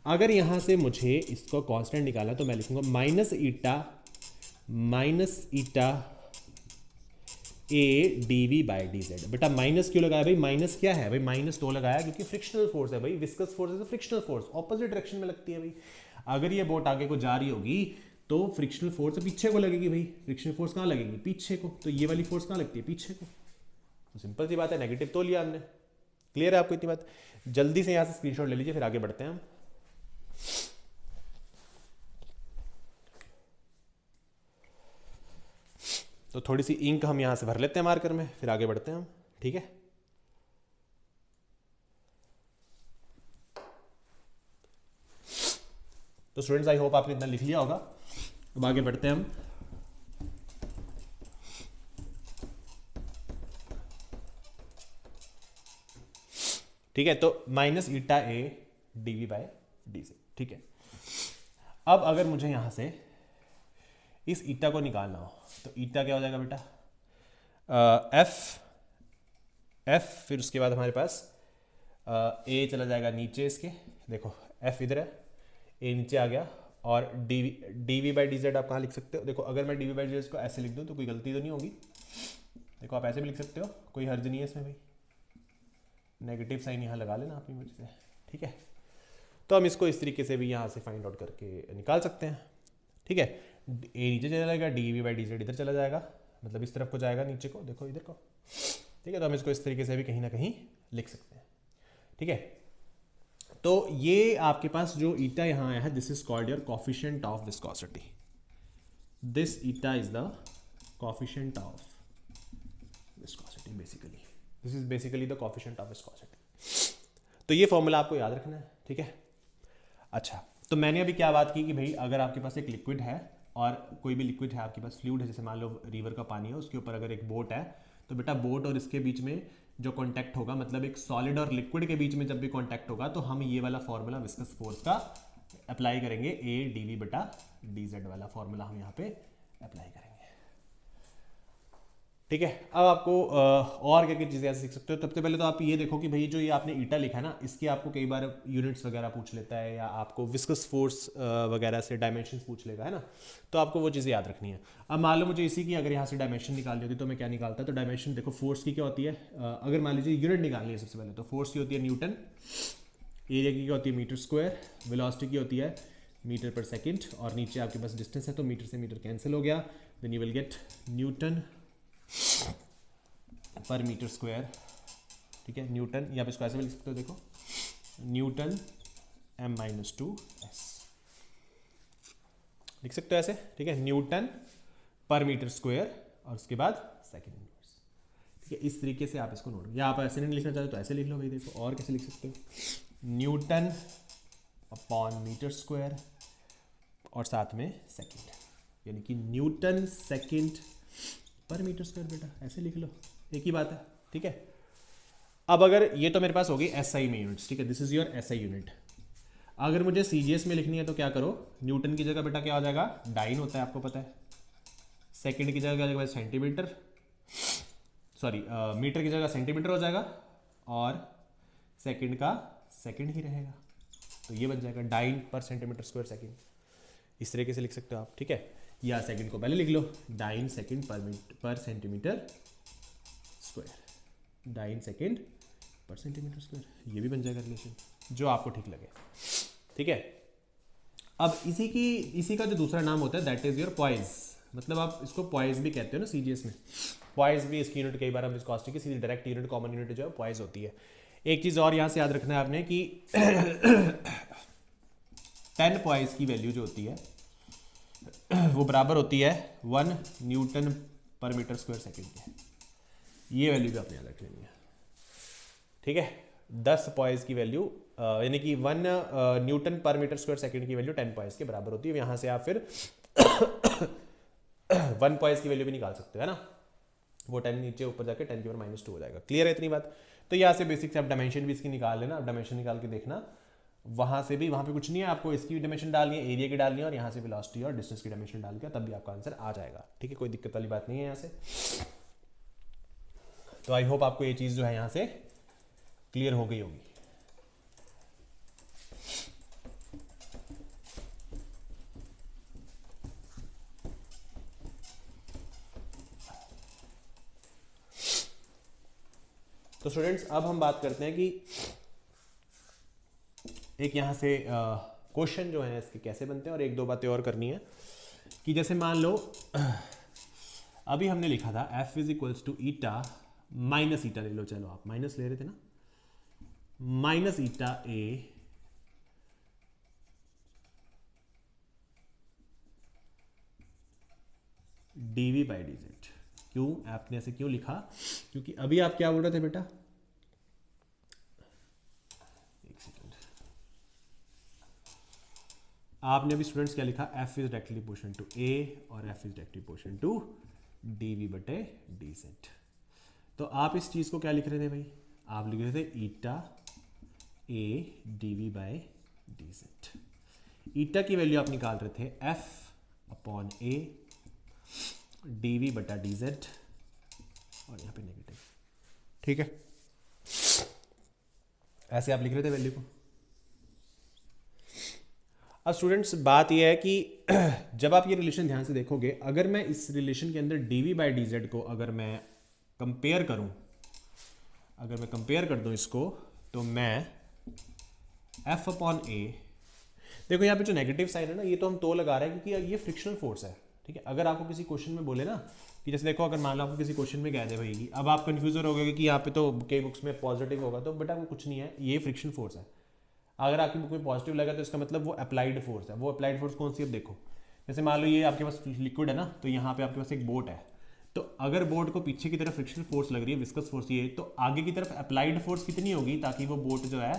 अगर यहां से मुझे इसको कांस्टेंट निकाला तो मैं लिखूंगा minus eta a dv by dz। बेटा माइनस क्यों लगाया भाई, माइनस क्या है भाई, माइनस तो लगाया क्योंकि फ्रिक्शनल फोर्स है भाई, viscous force is frictional force, opposite direction में लगती है भाई। अगर ये बोट आगे को जा रही होगी तो फ्रिक्शनल फोर्स पीछे को लगेगी भाई, फ्रिक्शनल फोर्स कहाँ लगेगी, पीछे को, तो ये वाली फोर्स कहाँ लगती है, पीछे को। तो सिंपल सी बात है, नेगेटिव तो लिया हमने। क्लियर है आपको इतनी बात? जल्दी से यहाँ से स्क्रीनशॉट ले लीजिए, फिर आगे बढ़ते हैं हम। तो थोड़ी सी इंक हम यहां से भर लेते हैं मार्कर में, फिर आगे बढ़ते हैं हम, ठीक है। तो स्टूडेंट्स आई होप आपने इतना लिख लिया होगा। अब आगे बढ़ते हैं हम। ठीक है, तो minus eta A dv bye dz, ठीक है। अब अगर मुझे यहां से इस ईटा को निकालना हो तो ईटा क्या हो जाएगा बेटा, एफ, फिर उसके बाद हमारे पास ए चला जाएगा नीचे इसके, देखो एफ इधर है, ए नीचे आ गया, और dv बाई dz आप कहाँ लिख सकते हो, देखो अगर मैं dv बाई dz को ऐसे लिख दूँ तो कोई गलती तो नहीं होगी। देखो आप ऐसे भी लिख सकते हो, कोई हर्ज नहीं है इसमें भाई, नेगेटिव साइन यहाँ लगा लेना अपनी मर्जी से, ठीक है। तो हम इसको इस तरीके से भी यहाँ से फाइंड आउट करके निकाल सकते हैं, ठीक है। ए नीचे चला जाएगा, dv बाई dz इधर चला जाएगा, मतलब इस तरफ को जाएगा नीचे को, देखो इधर को, ठीक है। तो हम इसको इस तरीके से भी कहीं ना कहीं लिख सकते हैं, ठीक है। तो ये आपके पास जो ईटा यहाँ आया है, this is called your coefficient of viscosity. This eta is the coefficient of viscosity, basically this is basically the coefficient of viscosity. तो ये फॉर्मूला आपको याद रखना है, ठीक है। अच्छा, तो मैंने अभी क्या बात की कि भाई अगर आपके पास एक लिक्विड है और कोई भी लिक्विड है आपके पास, फ्लूइड है, जैसे मान लो रिवर का पानी है, उसके ऊपर अगर एक बोट है, तो बेटा बोट और इसके बीच में जो कांटेक्ट होगा, मतलब एक सॉलिड और लिक्विड के बीच में जब भी कांटेक्ट होगा, तो हम ये वाला फॉर्मूला विस्कस फोर्स का अप्लाई करेंगे, a dv बटा dz वाला फॉर्मूला हम यहाँ पे अप्लाई करेंगे, ठीक है। अब आपको और क्या क्या चीज़ें ऐसे सीख सकते हो। सबसे पहले तो आप ये देखो कि भाई जो ये आपने ईटा लिखा है ना, इसकी आपको कई बार यूनिट्स वगैरह पूछ लेता है, या आपको विस्कस फोर्स वगैरह से डायमेंशंस पूछ लेगा, है ना। तो आपको वो चीज़ें याद रखनी है। अब मान लो मुझे इसी की अगर यहाँ से डायमेंशन निकालनी होती तो मैं क्या निकालता, तो डायमेंशन देखो फोर्स की क्या होती है, अगर मान लीजिए यूनिट निकालनी है सबसे पहले, तो फोर्स की होती है न्यूटन, एरिया की क्या होती है मीटर स्क्वायर, वेलोसिटी की होती है मीटर पर सेकेंड, और नीचे आपके पास डिस्टेंस है तो मीटर से मीटर कैंसिल हो गया, then you will get newton per metre square. ठीक है, न्यूटन, या पे इसको ऐसे भी लिख सकते हो, देखो न्यूटन m-2s लिख सकते हो ऐसे। ठीक है, न्यूटन पर मीटर स्क्वायर और उसके बाद सेकेंड इनवर्स। ठीक है, इस तरीके से आप इसको नोट, या आप ऐसे नहीं लिखना चाहते तो ऐसे लिख लो भाई। देखो और कैसे लिख सकते हो, न्यूटन अपॉन मीटर स्क्वायर और साथ में सेकेंड, यानी कि न्यूटन सेकेंड पर मीटर स्क्वायर। बेटा ऐसे लिख लो, एक ही बात है। ठीक है, अब अगर ये तो मेरे पास हो गई एसआई में यूनिट्स। ठीक है, this is your SI unit. अगर मुझे सीजीएस में लिखनी है तो क्या करो, न्यूटन की जगह बेटा क्या हो जाएगा, डाइन होता है आपको पता है। सेकंड की जगह क्या हो जाएगा, सेंटीमीटर, सॉरी मीटर की जगह सेंटीमीटर हो जाएगा, और सेकंड का सेकंड ही रहेगा, तो ये बन जाएगा डाइन पर सेंटीमीटर स्क्वायर सेकंड। इस तरीके से लिख सकते हो आप। ठीक है, या सेकंड को पहले लिख लो, डाइन सेकंड पर सेंटीमीटर स्क्वायर, डाइन सेकंड पर सेंटीमीटर स्क्वायर, ये भी बन जाएगा रिलेशन, जो आपको ठीक लगे। ठीक है, अब इसी का जो दूसरा नाम होता है दैट इज योर पॉइज, मतलब आप इसको पॉइज भी कहते हो ना सीजीएस में। पॉइज भी इसकी यूनिट, कई बार हम विस्कोसिटी की सीधी डायरेक्ट यूनिट, कॉमन यूनिट जो है पॉइज होती है। एक चीज और यहां से याद रखना है आपने कि 10 पॉइज की वैल्यू जो होती है वो बराबर होती है 1 Newton per metre square second के। ये वैल्यू भी आपने याद रख लेनी है। ठीक है, 10 पॉइज की वैल्यू यानी कि 1 Newton per metre square second की वैल्यू 10 पॉइज के बराबर होती है। यहाँ से आप फिर 1 पॉइज की वैल्यू भी निकाल सकते हो, है ना। वो 10 नीचे ऊपर जाके 10 की पावर -2 हो जाएगा। क्लियर है इतनी बात। तो यहाँ से बेसिक से आप डायमेंशन भी इसकी निकाल लेना। आप डायमेंशन निकाल के देखना, वहाँ से भी, वहाँ पे कुछ नहीं है, आपको इसकी डायमेंशन डालनी है, एरिया की डालनी है, और यहाँ से वेलोसिटी और डिस्टेंस की डायमेंशन डाल के तब भी आपका आंसर आ जाएगा। ठीक है, कोई दिक्कत वाली बात नहीं है यहाँ से। तो आई होप आपको ये चीज़ जो है यहाँ से क्लियर हो गई होगी। तो स्टूडेंट्स अब हम बात करते हैं कि एक यहाँ से क्वेश्चन जो है इसके कैसे बनते हैं, और एक दो बातें और करनी है कि जैसे मान लो अभी हमने लिखा था f is equals to eta minus eta ले लो, चलो आप माइनस ले रहे थे ना, minus eta A DV by D Z. क्यों आपने ऐसे क्यों लिखा, क्योंकि अभी आप क्या बोल रहे थे बेटा, एक सेकेंड, आपने अभी स्टूडेंट्स क्या लिखा, f is directly proportional to a और f is directly proportional to dv बटे dz। तो आप इस चीज को क्या लिख रहे थे भाई, आप लिख रहे थे ईटा a dv बाय dz। ईटा की वैल्यू आप निकाल रहे थे f अपॉन a dv बटा dz, और यहाँ पे नेगेटिव। ठीक है, ऐसे आप लिख रहे थे वैल्यू को। अब स्टूडेंट्स बात यह है कि जब आप ये रिलेशन ध्यान से देखोगे, अगर मैं इस रिलेशन के अंदर dv बाई dz को अगर मैं कंपेयर करूं, अगर मैं कंपेयर कर दूं इसको, तो मैं f अपॉन a, देखो यहाँ पे जो नेगेटिव साइन है ना, ये तो हम तो लगा रहे हैं क्योंकि ये फ्रिक्शनल फोर्स है। ठीक है, अगर आपको किसी क्वेश्चन में बोले ना कि जैसे देखो, अगर मान लो आपको किसी क्वेश्चन में कह दे भाई, अब आप कंफ्यूज हो गए कि यहाँ पे तो कई बुक्स में पॉजिटिव होगा, तो बेटा वो कुछ नहीं है, ये फ्रिक्शन फोर्स है। अगर आपकी बुक में पॉजिटिव लगा तो इसका मतलब वो अप्लाइड फोर्स है। वो अप्लाइड फोर्स कौन सी, अब देखो जैसे मान लो ये आपके पास लिक्विड है ना, तो यहाँ पे आपके पास एक बोट है, तो अगर बोट को पीछे की तरफ फ्रिक्शनल फोर्स लग रही है, विस्कस फोर्स ये, तो आगे की तरफ अप्लाइड फोर्स कितनी होगी, ताकि वो बोट जो है,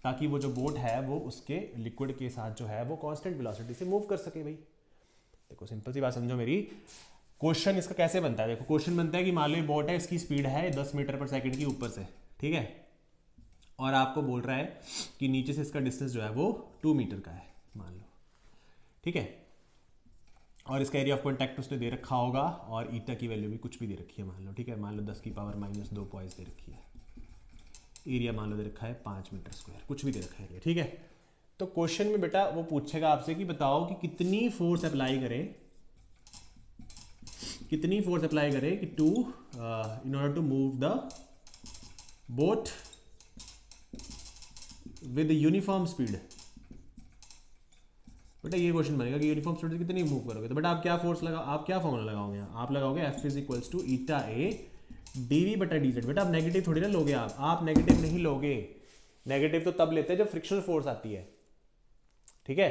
ताकि वो जो बोट है वो उसके लिक्विड के साथ जो है वो कांस्टेंट वेलोसिटी से मूव कर सके। भाई देखो सिंपल सी बात समझो मेरी, क्वेश्चन इसका कैसे बनता है, देखो क्वेश्चन बनता है कि मान लो ये बोट है, इसकी स्पीड है 10 मीटर पर सेकंड की ऊपर से, ठीक है, और आपको बोल रहा है कि नीचे से इसका डिस्टेंस जो है वो 2 मीटर का है मान लो। ठीक है, और इसका एरिया ऑफ कॉन्टैक्ट उसने दे रखा होगा और ईटा की वैल्यू भी कुछ भी दे रखी है मान लो, ठीक है, मान लो 10 की पावर -2 पॉइंट्स दे रखी है, एरिया मान लो दे रखा है 5 मीटर स्क्वायर, कुछ भी दे रखा है एरिया, ठीक है। तो क्वेश्चन में बेटा वो पूछेगा आपसे कि बताओ कि कितनी फोर्स अप्लाई करें कि to in order to move the boat with uniform speed. बेटा ये क्वेश्चन बनेगा कि यूनिफॉर्म स्पीड से कितनी मूव करोगे, तो बेटा आप क्या फोर्स लगाओ, आप क्या फॉर्मूला लगाओगे, आप लगाओगे F is equals to eta A dv बटा dz। बेटा आप नेगेटिव थोड़ी ना लोगे, आप नेगेटिव नहीं लोगे, नेगेटिव तो तब लेते हैं जब फ्रिक्शनल फोर्स आती है, ठीक है।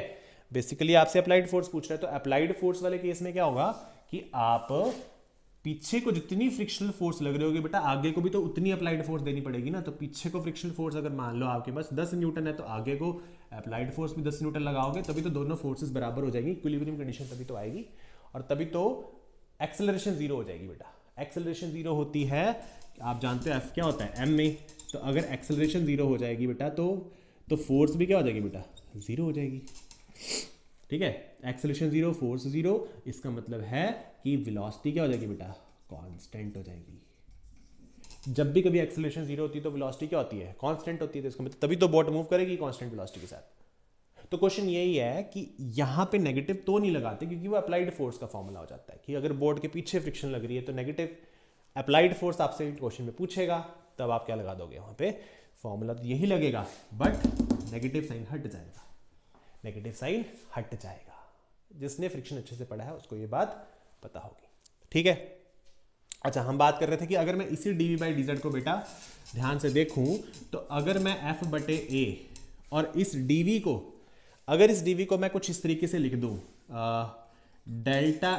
बेसिकली आपसे अप्लाइड फोर्स पूछ रहा है, तो अप्लाइड फोर्स वाले केस में क्या होगा कि आप पीछे को जितनी फ्रिक्शनल फोर्स लग रही होगी बेटा आगे को भी तो उतनी अप्लाइड फोर्स देनी पड़ेगी ना। तो पीछे को फ्रिक्शनल फोर्स अगर मान लो आपके पास 10 न्यूटन है तो आगे को अप्लाइड फोर्स भी 10 न्यूटन लगाओगे, तभी तो दोनों फोर्सेस बराबर हो जाएंगी, इक्विलिब्रियम कंडीशन तभी तो आएगी, और तभी तो एक्सेलरेशन जीरो हो जाएगी। बेटा एक्सेलरेशन जीरो होती है, आप जानते हो एफ क्या होता है एम में, तो अगर एक्सेलरेशन जीरो हो जाएगी बेटा तो फोर्स भी क्या हो जाएगी बेटा जीरो हो जाएगी, ठीक है। एक्सेलरेशन जीरो, फोर्स जीरो, इसका मतलब है कि वेलोसिटी क्या हो जाएगी बेटा कांस्टेंट हो जाएगी। जब भी कभी एक्सेलरेशन जीरो होती है तो वेलोसिटी क्या होती है कांस्टेंट होती है, तो इसका मतलब तभी तो बोट मूव करेगी कांस्टेंट वेलोसिटी के साथ। तो क्वेश्चन यही है कि यहाँ पे नेगेटिव तो नहीं लगाते क्योंकि वो अप्लाइड फोर्स का फॉर्मूला हो जाता है कि अगर बोर्ड के पीछे फ्रिक्शन लग रही है तो नेगेटिव अप्लाइड फोर्स आपसे क्वेश्चन में पूछेगा, तब आप क्या लगा दोगे वहाँ पे फॉर्मूला तो यही लगेगा, बट नेगेटिव साइन हट जाएगा, नेगेटिव साइन हट जाएगा। जिसने फ्रिक्शन अच्छे से पढ़ा है उसको ये बात पता होगी, ठीक है। अच्छा हम बात कर रहे थे कि अगर मैं इसी dv बाई dz को बेटा ध्यान से देखूं तो अगर मैं f बटे a और इस dv को, अगर इस dv को मैं कुछ इस तरीके से लिख दूं डेल्टा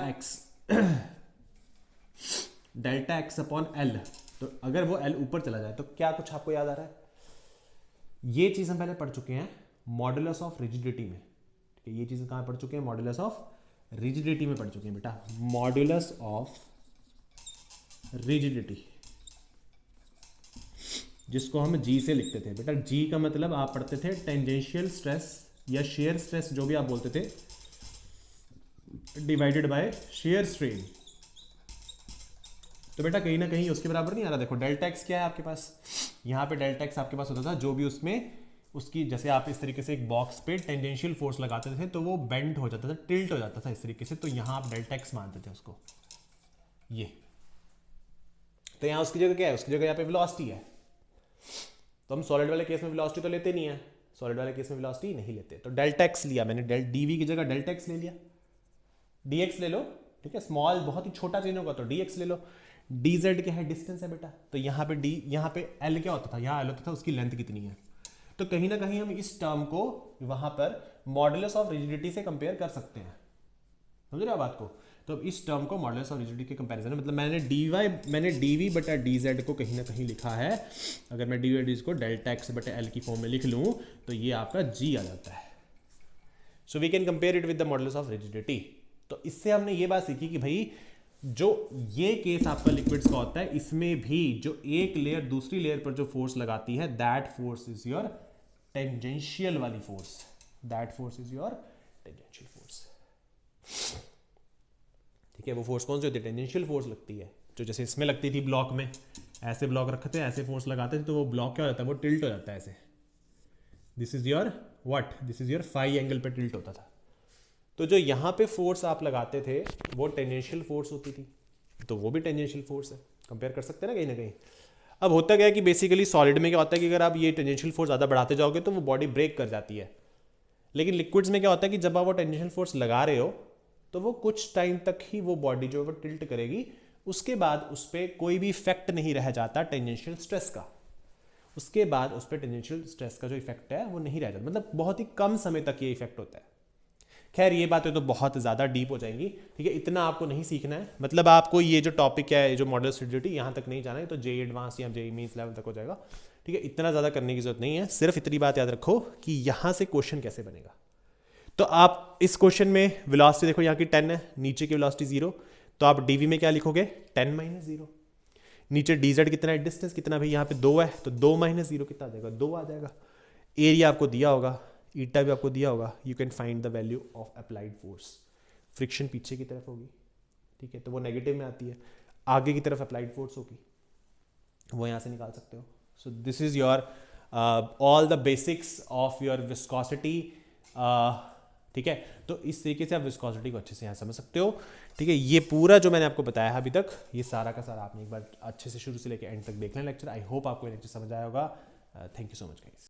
एक्स अपॉन एल, तो अगर वो l ऊपर चला जाए तो क्या कुछ आपको याद आ रहा है, ये चीज हम पहले पढ़ चुके हैं मॉडुलस ऑफ रिजिडिटी में, ठीक है। ये चीज कहां पढ़ चुके हैं, मॉडुलस ऑफ रिजिडिटी में पढ़ चुके हैं बेटा, मॉडुलस ऑफ रिजिडिटी, जिसको हम G से लिखते थे बेटा। G का मतलब आप पढ़ते थे टेंजेंशियल स्ट्रेस या शेयर स्ट्रेस जो भी आप बोलते थे, डिवाइडेड बाय शेयर स्ट्रेन। तो बेटा कहीं ना कहीं उसके बराबर नहीं आ रहा। देखो डेल्टा एक्स क्या है आपके पास, यहाँ पे डेल्टा एक्स आपके पास होता था जो भी उसमें उसकी, जैसे आप इस तरीके से एक बॉक्स पे टेंजेंशियल फोर्स लगाते थे तो वो बेंड हो जाता था, टिल्ट हो जाता था इस तरीके से, तो यहाँ आप डेल्टा एक्स मानते थे उसको, ये। तो यहाँ उसकी जगह क्या है, उसकी जगह यहाँ पे वेलोसिटी है। तो हम सॉलिड वाले केस में वेलोसिटी तो लेते नहीं है, सॉलिड वाले केस में वेलोसिटी नहीं लेते, तो डेल्टा एक्स लिया मैंने, डीवी की जगह डेल्टा एक्स ले लिया, डीएक्स ले लो, ठीक है। स्मॉल बहुत ही छोटा चेंज होगा तो डीएक्स ले लो। डीजेड क्या है, डिस्टेंस है बेटा, तो यहाँ पे डी, यहाँ पे एल क्या होता था, यहाँ एल होता था उसकी लेंथ कितनी है, तो कहीं ना कहीं हम इस टर्म को वहां पर मॉडुलस ऑफ रिजिडिटी से कंपेयर कर सकते हैं, समझ रहे हो बात को। तो इस टर्म को मॉडुलस ऑफ रिजिडिटी के कंपैरिजन में, मतलब मैंने डीवी बटा डीजेड को कहीं ना कहीं लिखा है, अगर मैं डीवी डीज को डेल्टा एक्स बटा एल की फॉर्म में लिख लूं तो ये आपका जी आ जाता है। So we can compare it with the modulus of rigidity. तो इससे हमने ये बात सीखी कि भाई जो ये केस आपका लिक्विड्स का होता है, इसमें भी जो एक लेयर दूसरी लेयर पर जो फोर्स लगाती है, that force is your tangential वाली force, that force is your tangential force, ठीक है। वो फोर्स कौन सी होती है, टेंजेंशियल फोर्स लगती है, जो जैसे इसमें लगती थी ब्लॉक में, ऐसे ब्लॉक रखते थे, ऐसे फोर्स लगाते थे तो वो ब्लॉक क्या हो जाता है, वो टिल्ट हो जाता है ऐसे, this is your what, this is your phi angle पे टिल्ट होता था। तो जो यहाँ पे फोर्स आप लगाते थे वो टेंजेंशियल फोर्स होती थी, तो वो भी टेंजेंशियल फोर्स है, कंपेयर कर सकते हैं ना कहीं ना कहीं। अब होता क्या है कि बेसिकली सॉलिड में क्या होता है कि अगर आप ये टेंजेंशियल फोर्स ज़्यादा बढ़ाते जाओगे तो वो बॉडी ब्रेक कर जाती है, लेकिन लिक्विड्स में क्या होता है कि जब आप वो टेंजेंशियल फोर्स लगा रहे हो तो वो कुछ टाइम तक ही वो बॉडी जो है वो टिल्ट करेगी, उसके बाद उस पर कोई भी इफेक्ट नहीं रह जाता टेंजेंशियल स्ट्रेस का, उसके बाद उस पर टेंजेंशियल स्ट्रेस का जो इफेक्ट है वो नहीं रह जाता, मतलब बहुत ही कम समय तक ये इफेक्ट होता है। खैर ये बातें तो बहुत ज़्यादा डीप हो जाएंगी, ठीक है, इतना आपको नहीं सीखना है, मतलब आपको ये जो टॉपिक है, जो मॉडुलस रिजिडिटी, यहाँ तक नहीं जाना है, तो जेई एडवांस या जेई मींस लेवल तक हो जाएगा, ठीक है। इतना ज़्यादा करने की जरूरत नहीं है, सिर्फ इतनी बात याद रखो कि यहाँ से क्वेश्चन कैसे बनेगा। तो आप इस क्वेश्चन में वेलोसिटी देखो, यहाँ की 10 है, नीचे की वेलोसिटी 0, तो आप डीवी में क्या लिखोगे 10 - 0, नीचे डीजेड कितना है, डिस्टेंस कितना, भाई यहाँ पे 2 है तो 2 - 0 कितना आ जाएगा, 2 आ जाएगा। एरिया आपको दिया होगा, ईटा भी आपको दिया होगा, you can find the value of applied force, friction पीछे की तरफ होगी, ठीक है, तो वो नेगेटिव में आती है, आगे की तरफ अप्लाइड फोर्स होगी, वो यहाँ से निकाल सकते हो। So this is your all the basics of your viscosity, ठीक है। तो इस तरीके से आप विस्कोसिटी को अच्छे से यहाँ समझ सकते हो, ठीक है। ये पूरा जो मैंने आपको बताया है अभी तक, ये सारा का सारा आपने एक बार अच्छे से शुरू से लेकर एंड तक देख लें लेक्चर। आई होप आपको ये लेक्चर समझ आया होगा। Thank you so much guys.